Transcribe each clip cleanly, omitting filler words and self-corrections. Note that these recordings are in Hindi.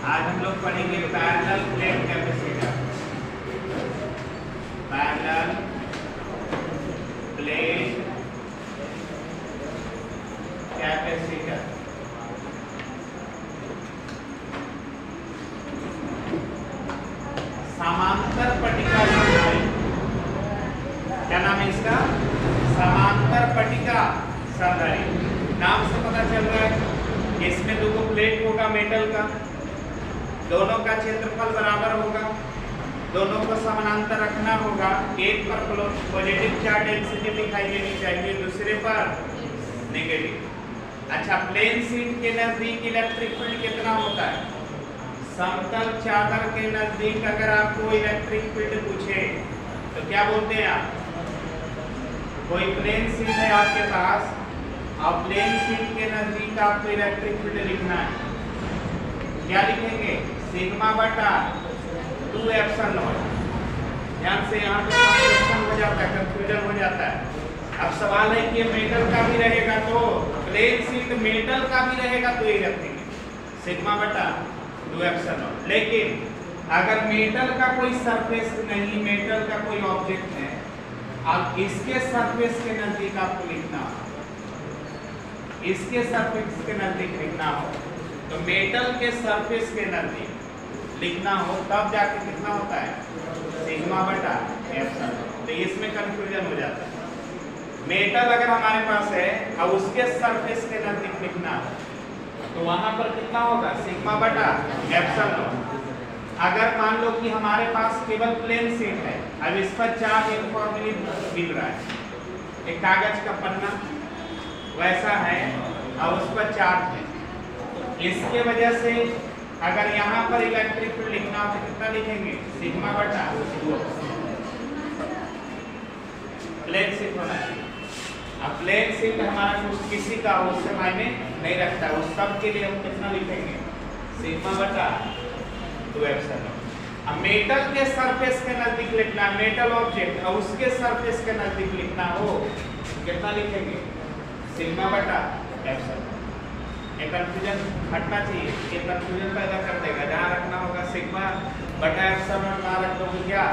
आज हम लोग पढ़ेंगे parallel plate capacitor. Parallel plate capacitor. समांतर पट्टिका संधारित्र। क्या नाम है इसका? समांतर पट्टिका संधारित्र। नाम से पता चल रहा है इसमें दो प्लेट होगा मेटल का, दोनों का क्षेत्रफल बराबर होगा, दोनों को समानांतर रखना होगा। एक पर पॉजिटिव चार्ज डेंसिटी दिखाई देनी चाहिए, दूसरे पर नेगेटिव। अच्छा, प्लेन शीट के नजदीक इलेक्ट्रिक फील्ड कितना होता है? समतल चादर के नजदीक अगर आपको इलेक्ट्रिक फील्ड पूछे तो क्या बोलते हैं आप? कोई प्लेन शीट है आपके पास और प्लेन शीट के नजदीक आपको इलेक्ट्रिक फील्ड लिखना है, क्या लिखेंगे? सिग्मा बटा 2 एप्सिलॉन नॉट। ध्यान से यहाँ पे कंफ्यूजन हो जाता है, कंफ्यूजन हो जाता है। अब सवाल है कि ये मेटल का भी रहेगा तो प्लेन शीट मेटल का भी रहेगा तो ये रखेंगे सिग्मा बटा 2 एप्सिलॉन नॉट। लेकिन अगर मेटल का कोई सरफेस नहीं, मेटल का कोई ऑब्जेक्ट है, अब इसके सरफेस के नजदीक आपको लिखना हो, इसके सरफेस के नजदीक लिखना हो तो मेटल के सरफेस के नजदीक लिखना हो तब जाके कितना होता है? सिग्मा बटा एप्सिलॉन। तो इसमें कंफ्यूजन हो जाता है। मेटल अगर हमारे पास है और उसके सरफेस के नजदीक लिखना हो तो वहां पर कितना होगा? सिग्मा बटा एप्सिलॉन। अगर मान लो कि हमारे पास केवल प्लेन शीट है, अब इस पर चार्ज यूनिफॉर्मली मिल रहा है, एक कागज का पन्ना वैसा है और उस पर चार्ज है, इसके वजह से अगर यहाँ पर इलेक्ट्रिक फील्ड लिखना हो तो कितना लिखेंगे? सिग्मा बटा 2। प्लेन शीट होना चाहिए। अब प्लेन शीट हमारा कुछ किसी का उससे मायने नहीं रखता, उस सब के लिए हम कितना लिखेंगे? सिग्मा बटा 2 एप्सिलॉन। अब मेटल के सरफेस के नजदीक लिखना, मेटल ऑब्जेक्ट और उसके सरफेस के नजदीक लिखना हो कितना लिखेंगे? सिग्मा बटा एप्सिलॉन। ये कंफ्यूजन हटना चाहिए, ये कंफ्यूजन पैदा कर देगा। जहाँ रखना होगा सिग्मा बटा एप्सिलॉन, वहाँ रख दोगे क्या?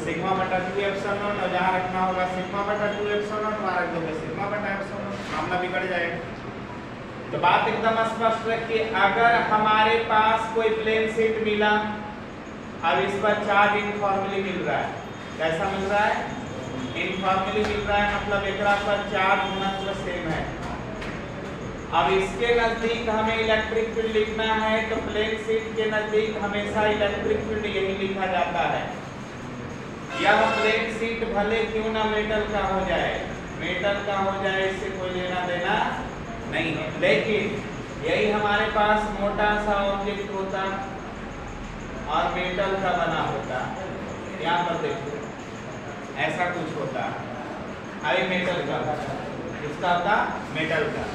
सिग्मा बटा 2 एप्सिलॉन। और जहाँ रखना होगा सिग्मा बटा 2 एप्सिलॉन, वहाँ रख दोगे सिग्मा बटा एप्सिलॉन। मामला बिगड़ जाएगा। तो बात एकदम स्पष्ट रखिए, अगर हमारे पास कोई प्लेन शीट मिला, अब इस पर चार्ज यूनिफॉर्मली मिल रहा है। कैसा मिल रहा है? यूनिफॉर्मली मिल रहा है, मतलब एक पर चार्ज घनत्व सेम है। अब इसके नजदीक हमें इलेक्ट्रिक फील्ड लिखना है तो प्लेन शीट के नजदीक हमेशा इलेक्ट्रिक फील्ड यही लिखा जाता है। यह प्लेन शीट भले क्यों ना मेटल का हो जाए, मेटल का हो जाए इससे कोई लेना देना नहीं है, लेकिन यही हमारे पास मोटा सा ऑब्जेक्ट होता और मेटल का बना होता। यहाँ पर देखो ऐसा कुछ होता, अरे मेटल का, किसका होता? मेटल का।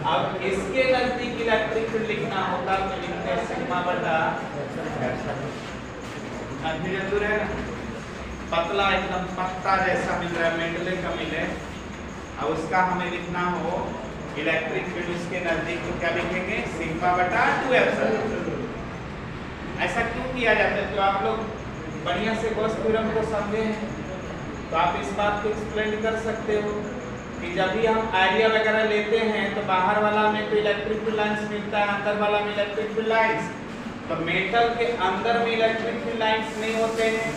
अब इसके नजदीक इलेक्ट्रिक फील्ड लिखना होता तो लिखते हैं सिग्मा बटा एप्सिलॉन। कंफ्यूजन दूर है ना? पतला एकदम पत्ता जैसा मिल रहा है, मेटल का मिले और उसका हमें लिखना हो इलेक्ट्रिक फील्ड उसके नजदीक तो क्या लिखेंगे? सिग्मा बटा 2 एप्सिलॉन। ऐसा क्यों किया जाता है? तो आप लोग बढ़िया से गॉस थ्योरम को समझे हैं तो आप इस बात को एक्सप्लेन कर सकते हो कि जब भी हम एरिया वगैरह लेते हैं तो बाहर वाला में तो इलेक्ट्रिक फील्ड लाइंस मिलता है, अंदर वाला में इलेक्ट्रिक फील्ड लाइंस। तो मेटल के अंदर में इलेक्ट्रिक फील्ड लाइंस नहीं होते हैं,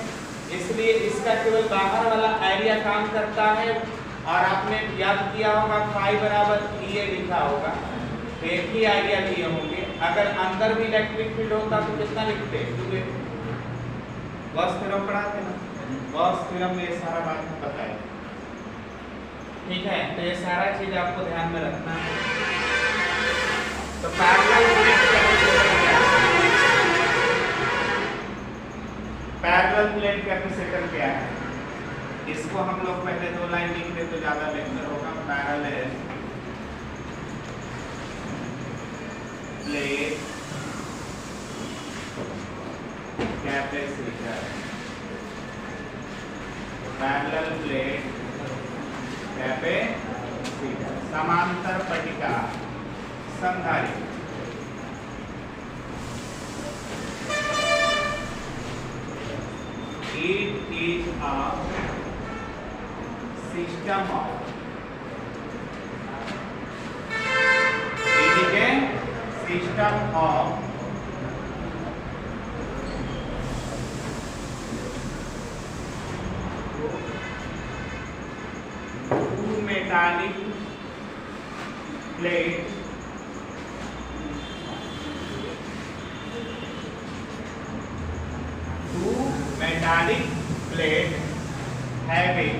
इसलिए इसका केवल बाहर वाला एरिया काम करता है। और आपने याद किया होगा फाई बराबर EA लिखा होगा, तो एक ही एरिया लिए होंगे। अगर अंदर भी इलेक्ट्रिक फील्ड होता तो कितना लिखते? गॉस थ्योरम पढ़ाते ना, गॉस थ्योरम में ये सारा बात बताया। ठीक है, तो ये सारा चीज आपको ध्यान में रखना है। तो पैरेलल प्लेट कैपेसिटर क्या है? इसको हम लोग पहले 2 लाइन लिख दे तो ज्यादा बेहतर होगा। Parallel plate capacitor, parallel plate capacitor, समांतर पट्टिका संधारित्र। is a system of two metallic plates having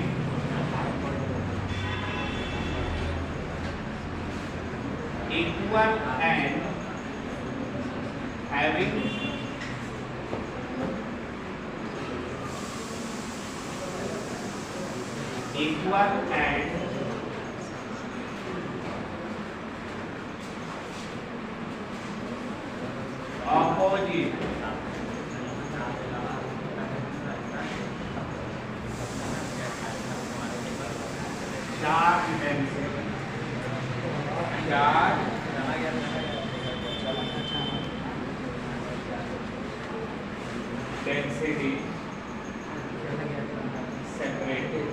equal and opposite charge density separated.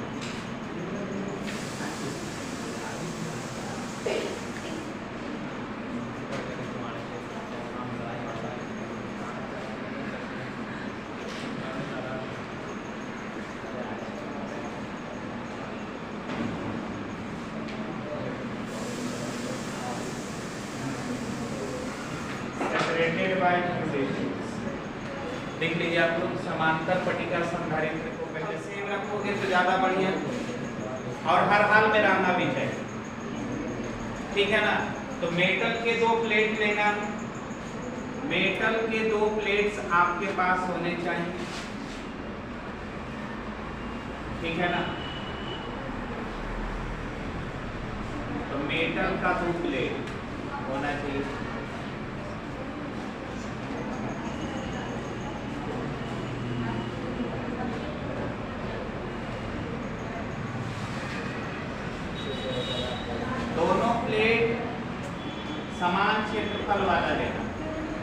Separated by relations. देख लीजिए आप लोग समांतर पट्टिका संधारित्र को पहले सेम रखोगे तो ज्यादा बढ़िया और हर हाल में रहना भी चाहिए, ठीक है ना। तो मेटल के दो प्लेट लेना, मेटल के दो प्लेट्स आपके पास होने चाहिए, ठीक है ना। तो मेटल का दो प्लेट होना चाहिए। दोनों प्लेट समान क्षेत्रफल वाला लेना,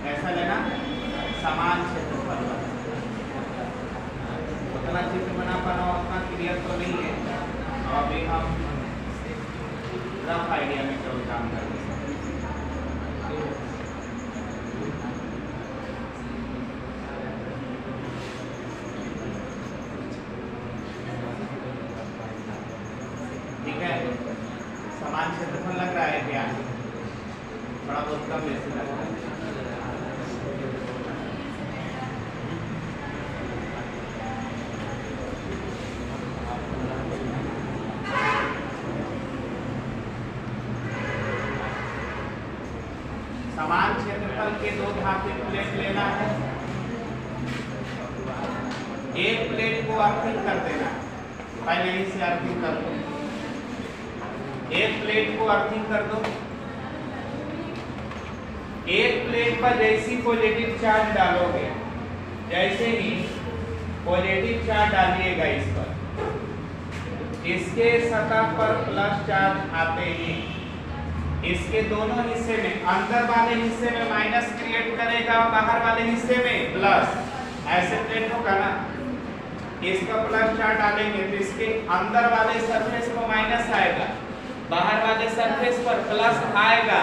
कैसा लेना, समान क्षेत्रफल वाला। उतना चित्र बना पाना उतना क्लियर तो नहीं है, तो अभी हम रफ आइडिया में केवल काम करेंगे। ठीक है, समान क्षेत्रफल लग रहा है क्या? थोड़ा बहुत कम वैसे लग रहा है। समान क्षेत्रफल के दो धातु प्लेट लेना है। एक प्लेट को अर्थिंग कर देना, पहले ही से अर्थिंग कर दो। एक प्लेट को अर्थिंग कर दो। एक प्लेट पर जैसी पॉजिटिव चार्ज डालोगे, जैसे ही पॉजिटिव चार्ज डालिएगा इस पर, इसके सतह पर प्लस चार्ज आते ही इसके दोनों हिस्से में, अंदर वाले हिस्से में माइनस क्रिएट करेगा, बाहर वाले हिस्से में प्लस। ऐसे प्लेट होगा ना, इसका प्लस चार्ज डालेंगे तो इसके अंदर वाले सरफेस पर माइनस आएगा, बाहर वाले सरफेस पर प्लस आएगा,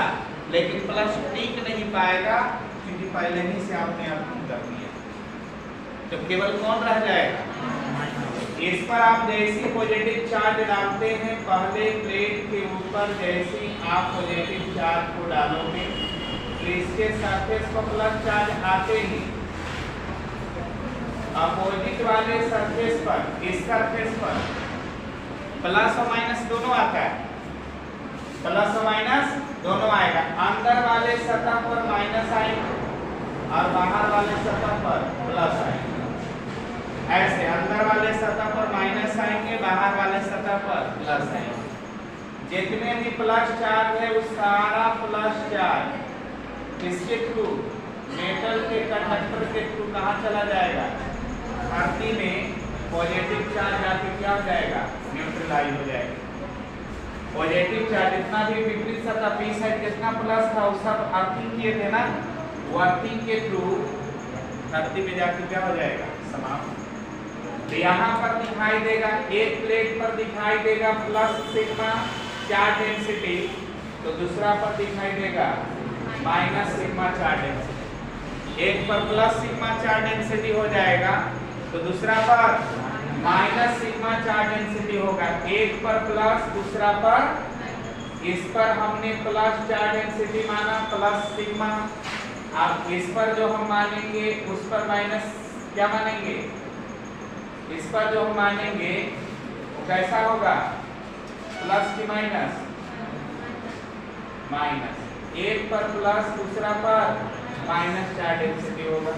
लेकिन प्लस टिक नहीं पाएगा क्योंकि पहले ही से आपने अर्थिंग कर दिया। तो केवल कौन रह जाएगा? इस पर आप जैसी पॉजिटिव चार्ज डालते हैं, पहले प्लेट के ऊपर जैसी आप पॉजिटिव चार्ज को डालोगे तो इसके सरफेस पर प्लस चार्ज आते ही अपोजिट वाले सरफेस पर, इस सरफेस पर प्लस और माइनस दोनों आता है, प्लस और माइनस दोनों आएगा। अंदर वाले सतह पर माइनस आएंगे और बाहर वाले सतह पर प्लस आएंगे। ऐसे अंदर वाले सतह पर माइनस आएंगे, बाहर वाले सतह पर प्लस आएंगे। जितने भी प्लस चार्ज है उस सारा प्लस चार्ज किसके थ्रू, मेटल के कंडक्टर के थ्रू कहाँ चला जाएगा? धरती में पॉजिटिव चार्ज आके क्या हो जाएगा? न्यूट्रलाइज हो जाएगा। पॉजिटिव चार्ज जितना भी विपरीत सतह पी साइड जितना प्लस था वो सब अर्थिंग किए थे ना, वो अर्थिंग के थ्रू धरती में जाके क्या हो जाएगा? समाप्त। तो यहाँ पर दिखाई देगा, एक प्लेट पर दिखाई देगा प्लस सिग्मा चार्ज डेंसिटी, तो दूसरा पर दिखाई देगा माइनस सिग्मा चार्ज डेंसिटी। एक पर प्लस सिग्मा चार्ज डेंसिटी हो जाएगा तो दूसरा पर माइनस सिग्मा चार्ज डेंसिटी होगा। एक पर प्लस, दूसरा पर, इस पर हमने प्लस चार्ज डेंसिटी माना प्लस सिग्मा, अब इस पर जो हम मानेंगे उस पर माइनस क्या मानेंगे, इस पर जो हम मानेंगे वो कैसा होगा, प्लस की माइनस, माइनस। एक पर प्लस, दूसरा पर माइनस चार्ज डेंसिटी होगा।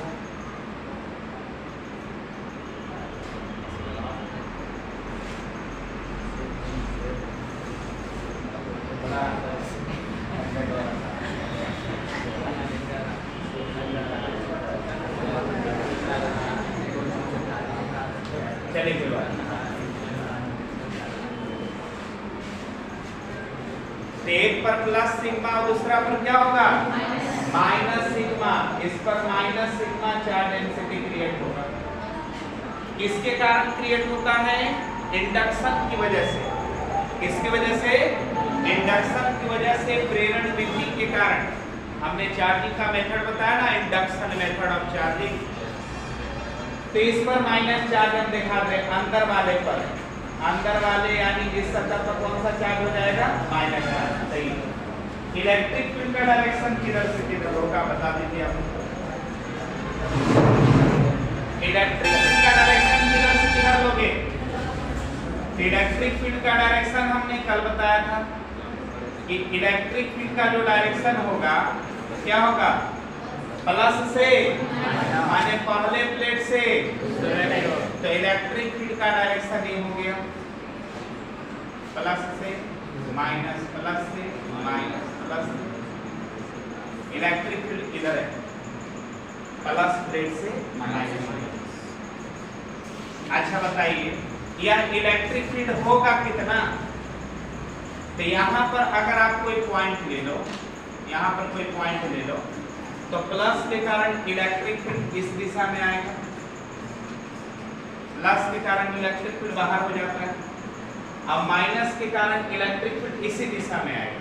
एक पर प्लस सिग्मा और दूसरा पर क्या होगा, माइनस सिग्मा। इस पर minus sigma charge density create होगा। किसके कारण क्रिएट होता है, इंडक्शन की वजह से। किसकी वजह से, इंडक्शन की वजह से, प्रेरण विधि के कारण। हमने चार्जिंग का मेथड बताया ना, इंडक्शन मेथड ऑफ चार्जिंग। तो इस पर माइनस चार्ज हम दिखा रहे हैं, अंदर वाले पर, अंदर वाले यानी जिस सतह पर कौन सा चार्ज हो जाएगा, माइनस चार्ज। सही। इलेक्ट्रिक फील्ड का डायरेक्शन किधर से किधर होगा बता दीजिए आप। इलेक्ट्रिक फील्ड का डायरेक्शन किधर से किधर लोगे, इलेक्ट्रिक फील्ड का डायरेक्शन हमने कल बताया था कि इलेक्ट्रिक फील्ड का जो डायरेक्शन होगा क्या होगा, प्लस से, माने पहले प्लेट से। तो इलेक्ट्रिक फील्ड का डायरेक्शन ये हो गया, प्लस से माइनस, प्लस से माइनस, प्लस। इलेक्ट्रिक फील्ड किधर है, प्लस प्लेट से माइनस। अच्छा बताइए यार इलेक्ट्रिक फील्ड होगा कितना, तो यहाँ पर अगर आप कोई पॉइंट ले लो, यहाँ पर कोई पॉइंट ले लो, तो प्लस के कारण इलेक्ट्रिक फील्ड इस दिशा में आएगा, प्लस के कारण इलेक्ट्रिक फील्ड बाहर हो जाता है। अब माइनस के कारण इलेक्ट्रिक फील्ड इसी दिशा में आएगा,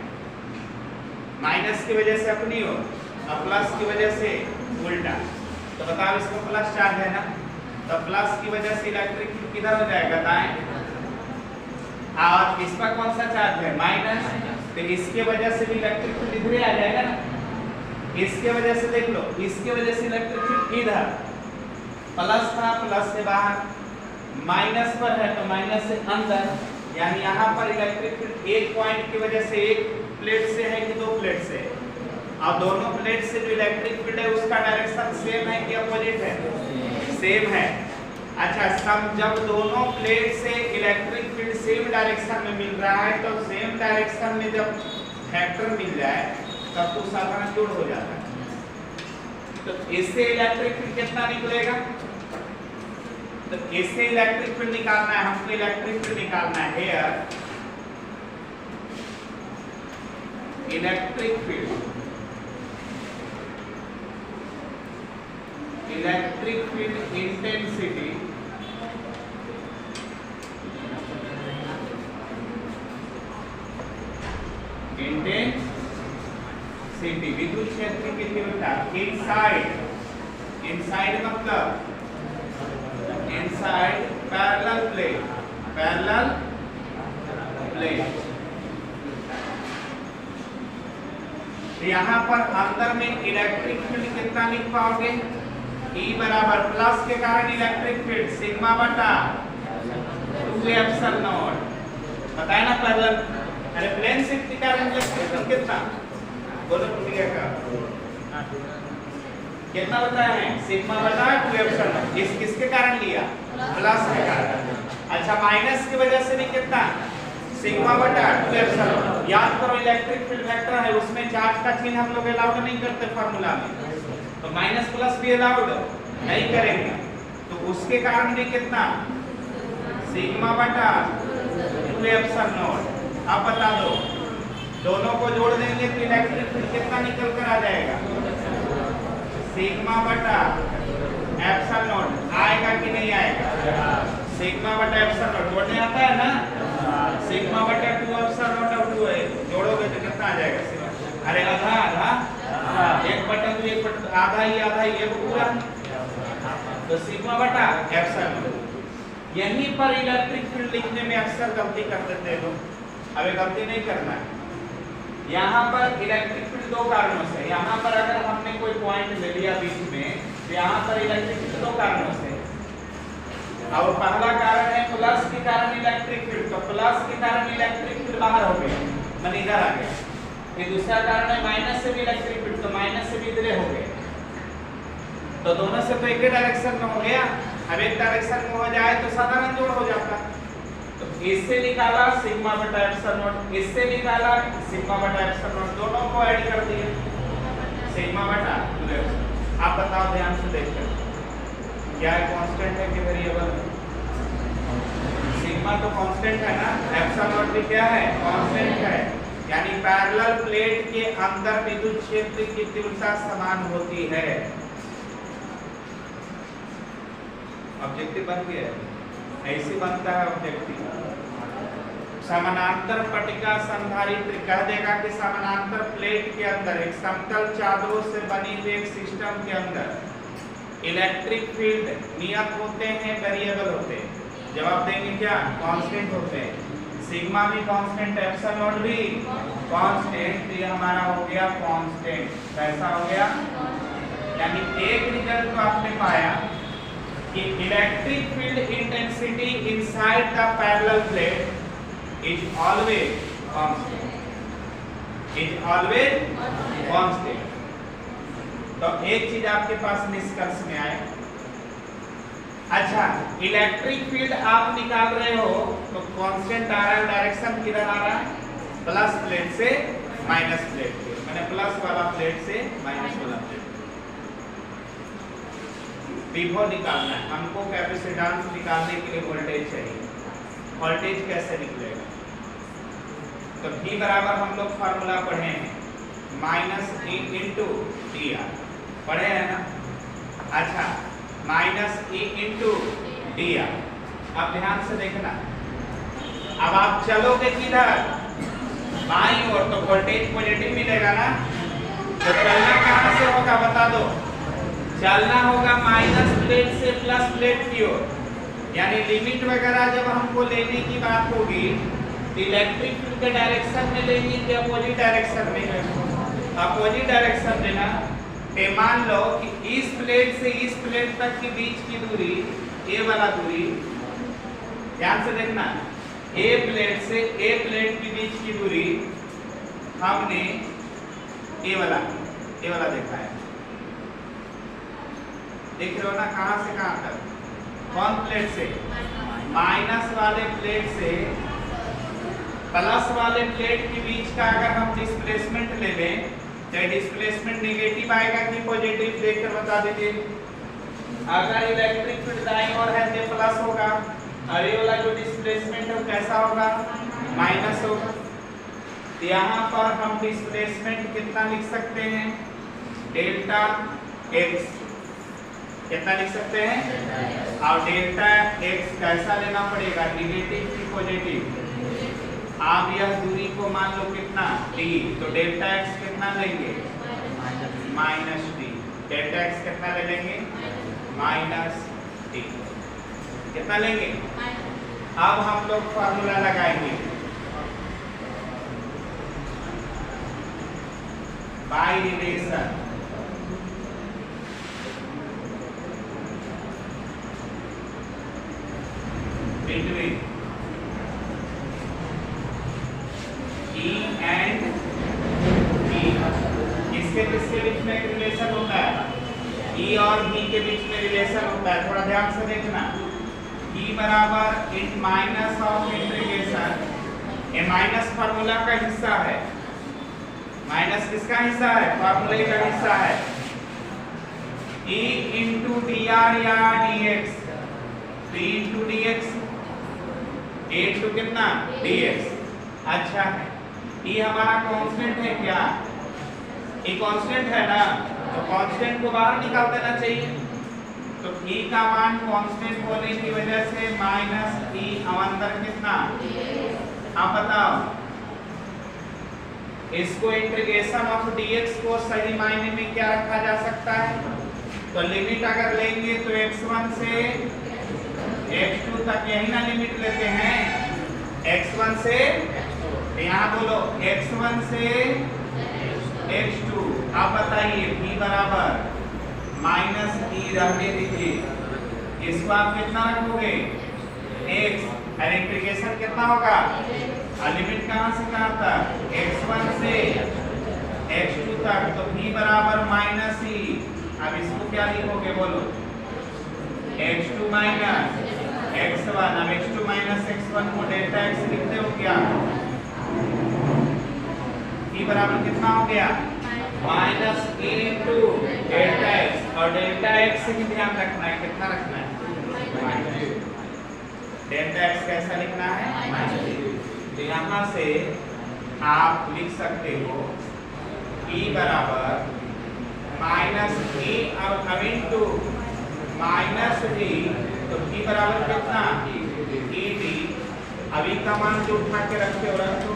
माइनस की वजह से अपनी ओर, अब प्लस की वजह से उल्टा। तो बताओ इसको प्लस चार्ज है ना, तो प्लस की वजह से इलेक्ट्रिक फील्ड किधर हो जाएगा, दाएं। और इस पर कौन सा चार्ज है, माइनस, तो इसके वजह से भी इलेक्ट्रिक फील्ड इधर आ जाएगा ना। इसके वजह से देख लो, इसके वजह से इलेक्ट्रिक फील्ड इधर, प्लस था प्लस से बाहर, माइनस पर है तो माइनस से अंदर, यानी यहाँ पर इलेक्ट्रिक फील्ड एक पॉइंट की वजह से, एक प्लेट से है कि दो प्लेट से, और दोनों प्लेट से जो इलेक्ट्रिक फील्ड है उसका डायरेक्शन सेम है कि अपोजिट है, सेम है। अच्छा जब दोनों प्लेट से इलेक्ट्रिक फील्ड सेम डायरेक्शन में मिल रहा है तो सेम डायरेक्शन में जब फैक्टर मिल जाए तब तो साधारण जोड़ हो जाता है। तो इससे इलेक्ट्रिक फील्ड कितना निकलेगा, तो इससे इलेक्ट्रिक फील्ड निकालना है हमको, इलेक्ट्रिक फील्ड निकालना है here, electric field, electric field intensity intensity विद्युत क्षेत्र की तीव्रता इनसाइड, इनसाइड मतलब inside parallel plate, parallel plate. यहाँ पर अंदर में इलेक्ट्रिक फील्ड कितना लिख पाओगे, E बराबर प्लस के कारण इलेक्ट्रिक फील्ड सिग्मा बटा 2 एप्सिलॉन नॉट, बताया ना पैरेलल, अरे प्लेन शिफ्ट के कारण इलेक्ट्रिक फील्ड कितना, बोलो क्लियर का कितना बताया है, सिग्मा बटा 2 एप्सिलॉन नॉट। इस किसके कारण लिया, प्लस के कारण। अच्छा माइनस की वजह से भी कितना, सिग्मा बटा 2 एप्सिलॉन। याद करो इलेक्ट्रिक फील्ड वेक्टर है, उसमें चार्ज का चिन्ह हम लोग अलाउड नहीं करते फार्मूला में, तो माइनस प्लस भी अलाउड नहीं करेंगे, तो उसके कारण भी कितना, सिग्मा बटा 2 एप्सिलॉन नॉट। अब बता दो दोनों को जोड़ देंगे तो इलेक्ट्रिक फील्ड कितना निकल कर आ जाएगा, सिग्मा बटा एप्सिलॉन नॉट। आएगा कि नहीं आएगा, सिग्मा बटा एप्सिलॉन नॉट जोड़ने आता है ना, सिग्मा बटा 2 एप्सिलॉन नॉट और 2 है, जोड़ोगे तो कितना आ जाएगा? अरे आधा आधा, एक बटा 2 एक बटा आधा ही ये पूरा, तो सिग्मा बटा एप्सिलॉन नॉट। यहीं पर इलेक्ट्रिक फील्ड लिखने में अक्सर गलती कर देते हैं लोग, अब गलती नहीं करना है। यहाँ पर इलेक्ट्रिक फील्ड दो कारणों से, यहाँ पर अगर हमने कोई पॉइंट ले लिया बीच में, तो यहाँ पर इलेक्ट्रिक फील्ड दो कारणों से, और पहला कारण है प्लस के कारण इलेक्ट्रिक फील्ड, तो प्लस के कारण इलेक्ट्रिक फील्ड बाहर हो गया, मतलब इधर आ गया। फिर दूसरा कारण है माइनस से भी इलेक्ट्रिक फील्ड, तो माइनस से भी इधर हो गए, तो दोनों से तो एक ही डायरेक्शन में हो गया। अब एक डायरेक्शन में हो जाए तो साधारण जोड़ हो जाता, तो इससे निकाला सिग्मा बटा एप्सिलॉन नॉट, इससे निकाला सिग्मा बटा एप्सिलॉन नॉट, दोनों को ऐड कर दिए सिग्मा बटा 2 एप्सिलॉन। आप बताओ ध्यान से देखकर, क्या है कांस्टेंट है कि वेरिएबल? सिग्मा तो कांस्टेंट है ना, एप्सिलॉन नॉट भी क्या है? कांस्टेंट है। यानी पैरेलल प्लेट के अंदर विद्युत क्षेत्र की तीव्रता समान होती है। ऑब्जेक्टिव बन गया, ऐसे बनता है ऑब्जेक्टिव। समानांतर पट्टिका संधारित्र कह देगा कि समानांतर प्लेट के अंदर एक समतल चादरों से बनी हुई एक सिस्टम के अंदर इलेक्ट्रिक फील्ड नियत होते हैं, वेरिएबल होते हैं। जवाब देंगे क्या? कांस्टेंट होते हैं। सिग्मा भी कांस्टेंट, एप्सिलॉन नॉट भी कांस्टेंट, ये हमारा हो गया कांस्टेंट। कैसा हो गया? यानी एक रिजल्ट तो आपने पाया कि electric field intensity inside the parallel plate is always constant, is always constant. तो एक चीज आपके पास निष्कर्ष में आए। अच्छा, इलेक्ट्रिक फील्ड आप निकाल रहे हो तो कांस्टेंट आ रहा है, डायरेक्शन किधर आ रहा है? प्लस प्लेट से माइनस प्लेट पे, मैंने प्लस वाला प्लेट से माइनस वाला प्लेट। विभव निकालना है हमको, कैपेसिटेंस निकालने के लिए वोल्टेज चाहिए। वोल्टेज कैसे निकलेगा? तो V बराबर हम लोग फार्मूला पढ़े हैं, minus E into d are, पढ़े हैं ना? अच्छा, minus E into d are. अब ध्यान से देखना, अब आप चलोगे किधर? बाईं ओर, तो वोल्टेज पॉजिटिव मिलेगा ना। तो चलना कहां से होगा बता दो? चलना होगा माइनस प्लेट से प्लस प्लेट की ओर। यानी लिमिट वगैरह जब हमको लेने की बात होगी तो इलेक्ट्रिक फील्ड के डायरेक्शन में लेंगे कि अपोजिट डायरेक्शन में? अपोजिट डायरेक्शन लेना। तो मान लो कि इस प्लेट से इस प्लेट तक के बीच की दूरी, ए वाला दूरी, ध्यान से देखना, ए प्लेट से ए प्लेट के बीच की दूरी हमने ए वाला देखा है। देख रहे हो ना, कहां से कहां तक? कौन प्लेट से? माइनस वाले प्लेट से प्लस वाले प्लेट के बीच का अगर हम डिस्प्लेसमेंट ले लें, चाहे डिस्प्लेसमेंट नेगेटिव आएगा कि पॉजिटिव, देखकर बता दीजिए। अगर इलेक्ट्रिक फील्ड दाईं ओर है तो प्लस होगा, और ये वाला जो डिस्प्लेसमेंट है कैसा होगा? माइनस होगा। तो यहाँ पर हम डिस्प्लेसमेंट कितना लिख सकते हैं? Delta x. कितना लिख सकते हैं? और डेल्टा एक्स कैसा लेना पड़ेगा? नेगेटिव की पॉजिटिव। आप यह दूरी को मान लो कितना? डी, तो डेल्टा एक्स कितना लेंगे? Minus D. डेल्टा एक्स कितना ले लेंगे? Minus D. कितना लेंगे? अब हम लोग फॉर्मूला लगाएंगे, by relation between E and B। किसके किसके बीच में रिलेशन होता है? E और B के बीच में रिलेशन होता है। थोड़ा ध्यान से देखना, E बराबर इन माइनस ऑफ इंटीग्रेशन, ये माइनस फार्मूला का हिस्सा है। माइनस किसका हिस्सा है? फार्मूले का हिस्सा है। E इंटू डी आर या d x, E into d x, A into कितना? D x. अच्छा है, ये हमारा कांस्टेंट है क्या? ये कांस्टेंट है ना, तो कांस्टेंट को बाहर निकाल देना चाहिए। तो ई का मान कांस्टेंट होने की वजह से माइनस ई अंदर कितना, आप बताओ। इसको इंटीग्रेशन ऑफ dx को सही मायने में क्या रखा जा सकता है, तो लिमिट अगर लेंगे तो x1 से x2 तक, यही ना लिमिट लेते हैं, x1 से, यहाँ बोलो x1 से x2। आप बताइए v बराबर माइनस ई रहने दीजिए, इसको आप कितना रखोगे x, और इंटीग्रेशन कितना होगा, लिमिट कहाँ से कहाँ तक, x1 से x2 तक, तो v बराबर माइनस ई। अब इसको क्या लिखोगे बोलो, x2 माइनस x1। अब x2 माइनस x1 को डेल्टा x लिखते हो क्या, v बराबर कितना हो गया, minus e into delta x। और डेल्टा x से भी ध्यान रखना है, कितना रखना है, डेल्टा x कैसा लिखना है, तो यहाँ से आप लिख सकते हो e बराबर माइनस ई अब इंटू माइनस डी, तो e बराबर कितना, ई डी। अभी का मान जो उठा के रखते हो रख दो,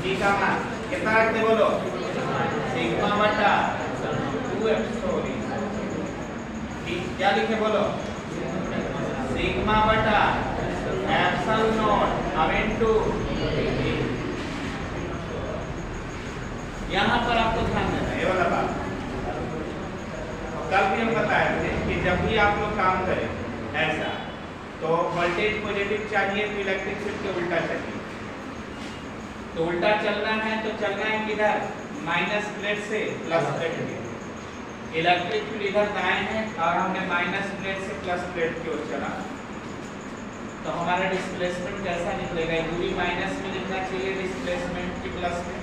e का मान कितना रखते बोलो, सिग्मा बटा 2f, सॉरी क्या लिखे बोलो, सिग्मा बटा एप्सिलॉन नॉट अब इनटू। यहाँ पर आपको ध्यान देना है ये वाला बात, कल भी हम बताए थे कि जब भी आप लोग काम करें ऐसा, तो वोल्टेज पॉजिटिव चाहिए तो इलेक्ट्रिक फील्ड के उल्टा चाहिए। तो उल्टा चलना है तो चलना है किधर, माइनस प्लेट से प्लस प्लेट में। इलेक्ट्रिक फील्ड इधर दाएं है और हमने माइनस प्लेट से प्लस प्लेट की ओर चला, तो हमारा डिस्प्लेसमेंट कैसा निकलेगा, दूरी माइनस में लिखना चाहिए, डिस्प्लेसमेंट की प्लस में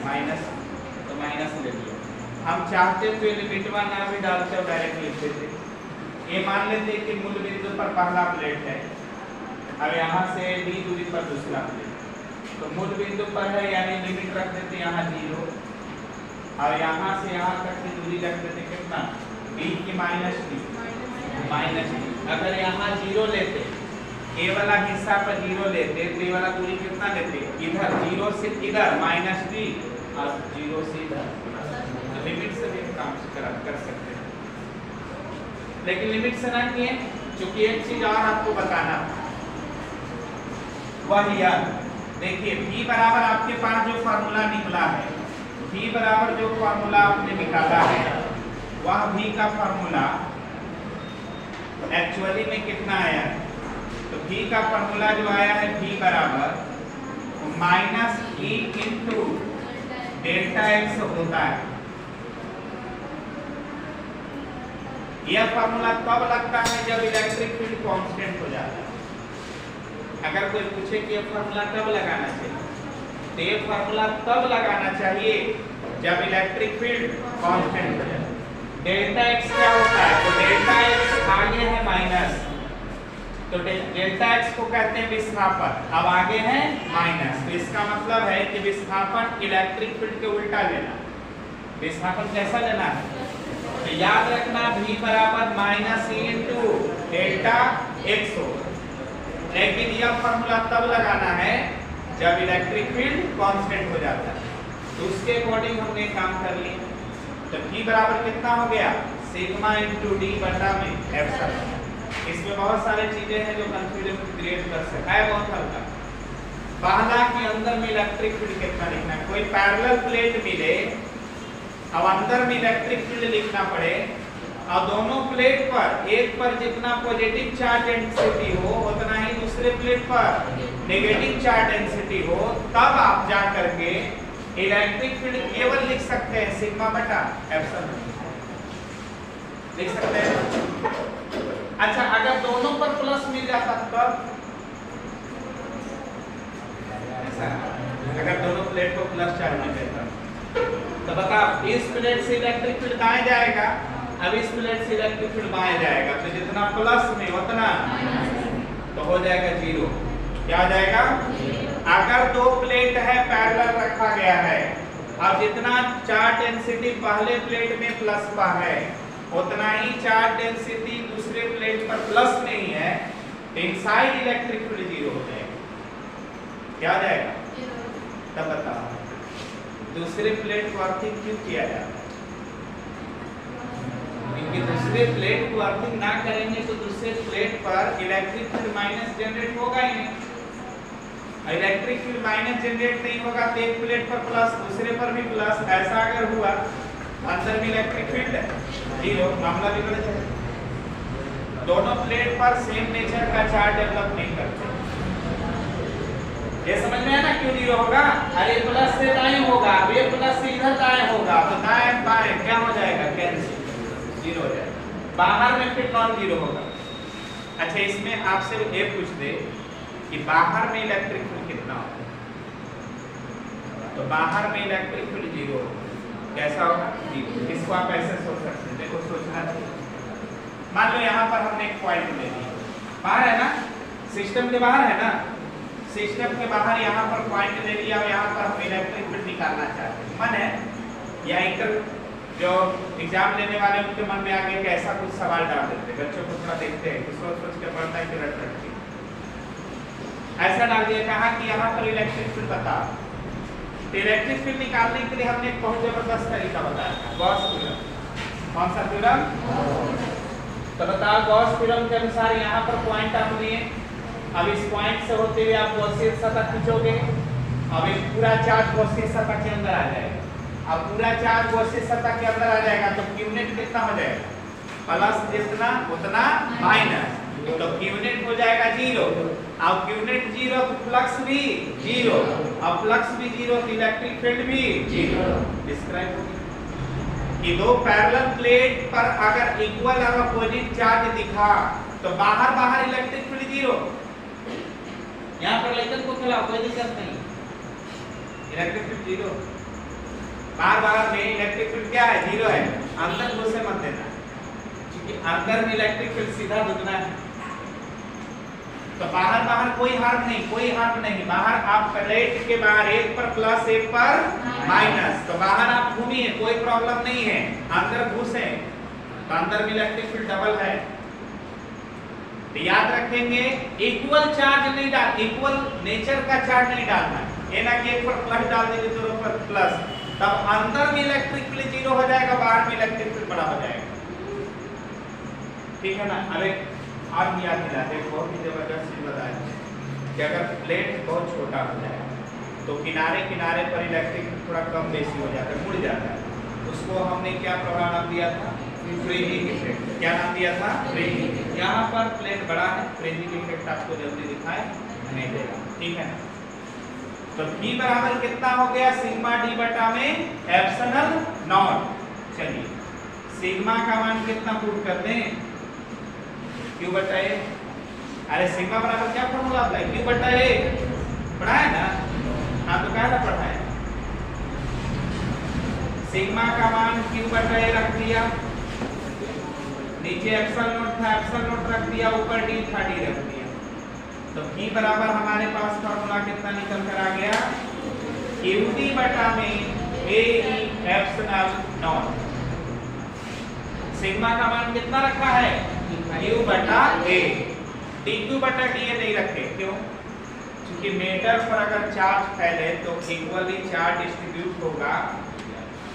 माइनस, तो माइनस ले लिया। हम चाहते तो ये लिमिट वन ना भी डालते और डायरेक्ट लिख देते। ये मान लेते कि मूल बिंदु पर पहला प्लेट है, अब यहाँ से d दूरी पर दूसरा प्लेट, तो मूल बिंदु पर है यानी लिमिट रख देते यहाँ 0, और यहाँ से यहाँ तक की दूरी रख देते कितना, b की माइनस d। अगर यहाँ 0 लेते, ए वाला हिस्सा पर 0 लेते, तो ये वाला दूरी कितना लेते, इधर 0 से इधर माइनस d और 0 से इधर, तो लिमिट से भी काम कर सकते हैं, लेकिन लिमिट से ना किए, क्योंकि एक चीज और आपको बताना वह यार देखिए, v बराबर आपके पास जो फार्मूला निकला है, v बराबर जो फार्मूला आपने निकाला है, वह v का फार्मूला एक्चुअली में कितना आया, तो v का फार्मूला जो आया है v बराबर minus E into delta x होता है। यह फार्मूला तब लगता है जब इलेक्ट्रिक फील्ड कांस्टेंट हो जाता है। अगर कोई पूछे कि यह फार्मूला कब लगाना चाहिए, तो यह फार्मूला तब लगाना चाहिए जब इलेक्ट्रिक फील्ड कांस्टेंट हो जाए। डेल्टा एक्स क्या होता है, तो डेल्टा एक्स आगे है माइनस, तो डेल्टा एक्स को कहते हैं विस्थापन, अब आगे है माइनस, तो इसका मतलब है कि विस्थापन इलेक्ट्रिक फील्ड के उल्टा लेना। विस्थापन कैसा लेना है, तो याद रखना v बराबर minus E into delta x हो, लेकिन यह फार्मूला तब लगाना है जब इलेक्ट्रिक फील्ड कांस्टेंट हो जाता है। तो उसके अकॉर्डिंग हमने काम कर लिया, तो v बराबर कितना हो गया, सिग्मा इंटू डी बटा में एप्सिलॉन। इसमें बहुत सारी चीजें हैं जो कंफ्यूजन क्रिएट कर सकता है, बहुत हल्का। पहला कि अंदर में इलेक्ट्रिक फील्ड कितना लिखना है, कोई पैरेलल प्लेट मिले, अब अंदर में इलेक्ट्रिक फील्ड लिखना पड़े, और दोनों प्लेट पर, एक पर जितना पॉजिटिव चार्ज डेंसिटी हो उतना ही दूसरे प्लेट पर नेगेटिव चार्ज डेंसिटी हो, तब आप जा करके इलेक्ट्रिक फील्ड केवल लिख सकते हैं सिग्मा बटा एप्सिलॉन लिख सकते हैं। अच्छा, अगर दोनों पर प्लस मिल जाता तब, अगर दोनों प्लेट को प्लस चार्ज मिल जाता तो बताओ, इस प्लेट से इलेक्ट्रिक फील्ड दाएं जाएगा, अब इस प्लेट से इलेक्ट्रिक फील्ड बाएं जाएगा, तो जितना प्लस में उतना तो हो जाएगा 0। क्या हो जाएगा, अगर दो प्लेट है पैरेलल रखा गया है, अब जितना चार्ज डेंसिटी पहले प्लेट में प्लस पर है उतना ही चार्ज डेंसिटी दूसरे प्लेट पर प्लस में ही है, इनसाइड इलेक्ट्रिक फील्ड जीरो हो जाएगा। क्या हो जाएगा? तब बताओ दूसरे प्लेट को अर्थिंग क्यों किया जाता है? क्योंकि दूसरे प्लेट को अर्थिंग ना करेंगे तो दूसरे प्लेट पर इलेक्ट्रिक फील्ड माइनस जनरेट होगा ही नहीं। इलेक्ट्रिक फील्ड माइनस जनरेट नहीं होगा तो एक प्लेट पर प्लस, दूसरे पर भी प्लस, ऐसा अगर हुआ अंदर में इलेक्ट्रिक फील्ड जीरो, मामला बिगड़ जाएगा। दोनों प्लेट पर सेम नेचर का चार्ज डेवलप नहीं करते। ये समझ में है ना क्यों जीरो होगा? अरे प्लस से दाएं होगा, ये प्लस से इधर दाएं होगा, तो दाएं बाएं क्या हो जाएगा? कैंसिल, जीरो हो जाएगा। बाहर में फिर नॉन जीरो होगा। अच्छा, इसमें आपसे ये पूछ दे कि बाहर में इलेक्ट्रिक फील्ड कितना होगा? तो बाहर में इलेक्ट्रिक फील्ड जीरो होगा। कैसा होगा? इसको आप ऐसे सोच सकते हैं, देखो सोचना चाहिए। मान लो यहाँ पर हमने एक पॉइंट ले लिया, बाहर है ना, सिस्टम के बाहर है ना, सिस्टम के बाहर यहाँ पर पॉइंट ले लिया और यहाँ पर हम इलेक्ट्रिक फील्ड निकालना चाहते हैं। मन है या इंटर जो एग्जाम लेने वाले उनके मन में आगे ऐसा कुछ सवाल डाल देते, बच्चों को थोड़ा देखते हैं कि सोच सोच के पढ़ता है कि रट रट के ऐसा डाल दिया, कहा कि यहाँ पर इलेक्ट्रिक फील्ड बताओ। तो इलेक्ट्रिक फील्ड निकालने के लिए हमने एक बहुत जबरदस्त तरीका बताया था, गॉस थ्योरम। कौन सा थ्योरम? तो बताओ, गॉस थ्योरम के अनुसार यहाँ पर पॉइंट आप लिए, अब इस पॉइंट से होते हुए आप गॉसियन सतह खींचोगे, अब एक पूरा चार्ज गॉसियन सतह के अंदर आ जाएगा। अब पूरा चार्ज गॉसियन सतह के अंदर आ जाएगा तो क्यूनेट कितना हो जाएगा? प्लस जितना उतना माइनस, तो क्यूनेट हो जाएगा जीरो। अब क्यूनेट जीरो तो फ्लक्स भी जीरो, अब फ्लक्स भी जीरो तो इलेक्ट्रिक फील्ड भी जीरो। डिस्क्राइब हो गया कि दो पैरेलल प्लेट पर अगर इक्वल और अपोजिट चार्ज दिखा तो बाहर बाहर इलेक्ट्रिक फील्ड जीरो। यहाँ पर लेकर को खिलाओ, कोई दिक्कत नहीं, इलेक्ट्रिक फील्ड जीरो। बाहर बाहर में इलेक्ट्रिक फील्ड क्या है? जीरो है। अंदर घुसे मत देना, क्योंकि अंदर में इलेक्ट्रिक फील्ड सीधा दुगना है। तो बाहर बाहर कोई हार्म नहीं, कोई हार्म नहीं। बाहर आप प्लेट के बाहर एक पर प्लस एक पर माइनस, तो बाहर आप घूमिए, कोई प्रॉब्लम नहीं है। अंदर घुसे तो अंदर में इलेक्ट्रिक फील्ड डबल है। तो याद रखेंगे इक्वल चार्ज नहीं डाल, इक्वल नेचर का चार्ज नहीं डालना है। ये ना कि एक पर प्लस डाल देंगे दोनों पर प्लस, तब अंदर में इलेक्ट्रिक फील्ड जीरो हो जाएगा, बाहर में इलेक्ट्रिक फील्ड बड़ा हो जाएगा। ठीक है ना? अरे आप याद दिला दे, बहुत ही जबरदस्त चीज बताया कि अगर प्लेट बहुत छोटा हो जाए तो किनारे किनारे पर इलेक्ट्रिक थोड़ा कम बेसी हो जाता है, मुड़ जाता है। उसको हमने क्या प्रभाव नाम दिया था? Fringing effect. क्या नाम दिया था? फ्रिंजिंग। यहाँ पर प्लेट बड़ा है, फ्रिंजिंग इफेक्ट आपको जल्दी दिखाई नहीं देगा। ठीक है, तो V बराबर कितना हो गया? सिग्मा D बटा में एप्सिलॉन नॉट। चलिए सिग्मा का मान कितना पुट कर दें? Q बटा A। अरे सिग्मा बराबर क्या फॉर्मूला आता है? Q बटा A। पढ़ा है ना? हाँ, तो क्या था पढ़ा है? सिग्मा का मान Q बटा A रख दिया, नीचे एप्सिलॉन नॉट था, एप्सिलॉन नॉट रख दिया, ऊपर D था, D रख दिया। तो V बराबर हमारे पास फॉर्मूला कितना निकल कर आ गया? QD बटा में A एप्सिलॉन नॉट। सिग्मा का मान कितना रखा है? Q बटा A। dQ बटा dA नहीं रखे, क्यों? क्योंकि मेटर पर अगर चार्ज फैले तो इक्वली चार्ज डिस्ट्रीब्यूट होगा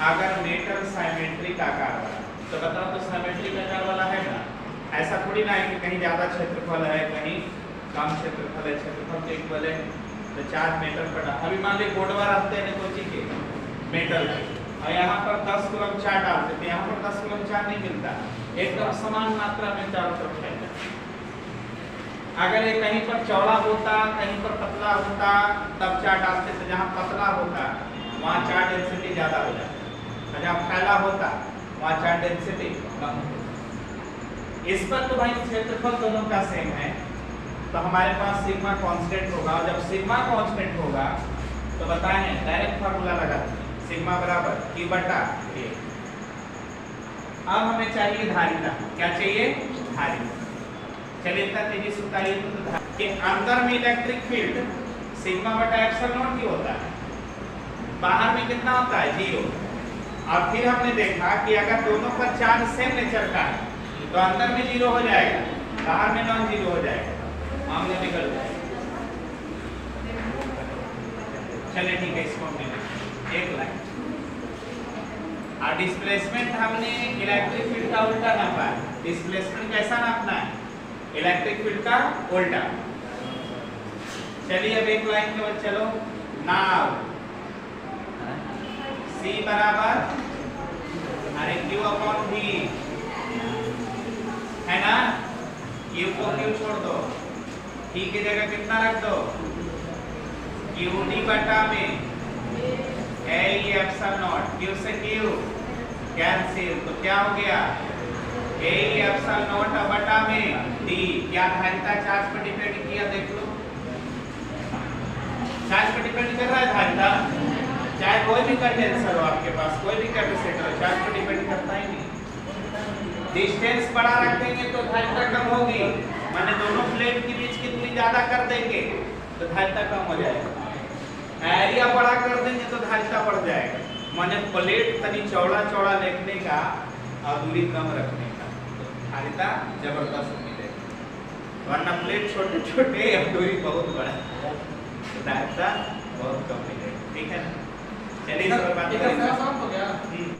अगर मेटर साइमेट्रिक आकार वाला। तो बताओ, तो साइमेट्रिक आकार वाला है ना? ऐसा थोड़ी ना है कि कहीं ज्यादा क्षेत्रफल है, कहीं कम क्षेत्रफल है, क्षेत्रफल तो इक्वल है, तो चार्ज मेटर पर। अभी मान लीजिए बोर्डवा रखते हैं कोची के मेटल के, और यहाँ पर 10 कूलम चार्ज डालते थे, यहाँ पर 10 कूलम चार्ज नहीं मिलता, एकदम समान मात्रा में चारों तरफ फैलता। अगर ये कहीं पर चौड़ा होता, कहीं पर पतला होता, तब चार्ज डालते थे। जहाँ पतला होता वहाँ चार्ज डेंसिटी ज्यादा हो जाता, जहाँ फैला होता वहाँ चार्ज डेंसिटी कम होती। इस पर तो भाई क्षेत्रफल दोनों का सेम है, तो हमारे पास सिग्मा कांस्टेंट होगा। और जब सिग्मा कांस्टेंट होगा तो बताएं, डायरेक्ट फार्मूला लगाते हैं, सिग्मा बराबर Q बटा A। अब हमें चाहिए धारिता। क्या चाहिए? धारिता। चलिए इतना तेजी से उतारिए तो कि अंदर में इलेक्ट्रिक फील्ड सिग्मा बटा एप्सिलॉन नॉट ही होता है, बाहर में कितना होता है? जीरो। और फिर हमने देखा कि अगर दोनों का चार्ज सेम नेचर का है तो अंदर में 0 हो जाएगा, बाहर में नॉन जीरो हो जाएगा, मामला निकल जाएगा। चलिए ठीक है, इसको हमने एक लाइन। और डिस्प्लेसमेंट हमने इलेक्ट्रिक फील्ड का उल्टा नापा है। डिस्प्लेसमेंट कैसा नापना है? इलेक्ट्रिक फील्ड का उल्टा। चलिए अब एक लाइन के बाद चलो। नाउ C बराबर अरे Q अपॉन V है ना, Q को Q छोड़ दो, T की जगह कितना रख दो, QD बटा में A एप्सिलॉन नॉट, Q से Q कैंसिल, तो क्या हो गया A एप्सिलॉन नॉट बटा में D। क्या धारिता चार्ज पर डिपेंड किया देख लो, चार्ज पर डिपेंड कर रहा है धारिता, चाहे कोई भी कंडेंसर हो आपके पास, कोई भी कैपेसिटर हो, चार्ज पर डिपेंड करता ही नहीं। डिस्टेंस बड़ा रखेंगे तो धारिता कम होगी, माने दोनों प्लेट के बीच की दूरी ज्यादा कर देंगे तो धारिता कम हो जाएगा। एरिया बड़ा कर देंगे तो धारिता बढ़ जाएगा, माने प्लेट तनी चौड़ा चौड़ा रखने का और दूरी कम रखने का, तो धारिता जबरदस्त मिलेगी। वरना प्लेट छोटे छोटे और दूरी बहुत बड़ा तो धारिता बहुत कम मिलेगी। ठीक है ना, चलिए इस पर बात करेंगे।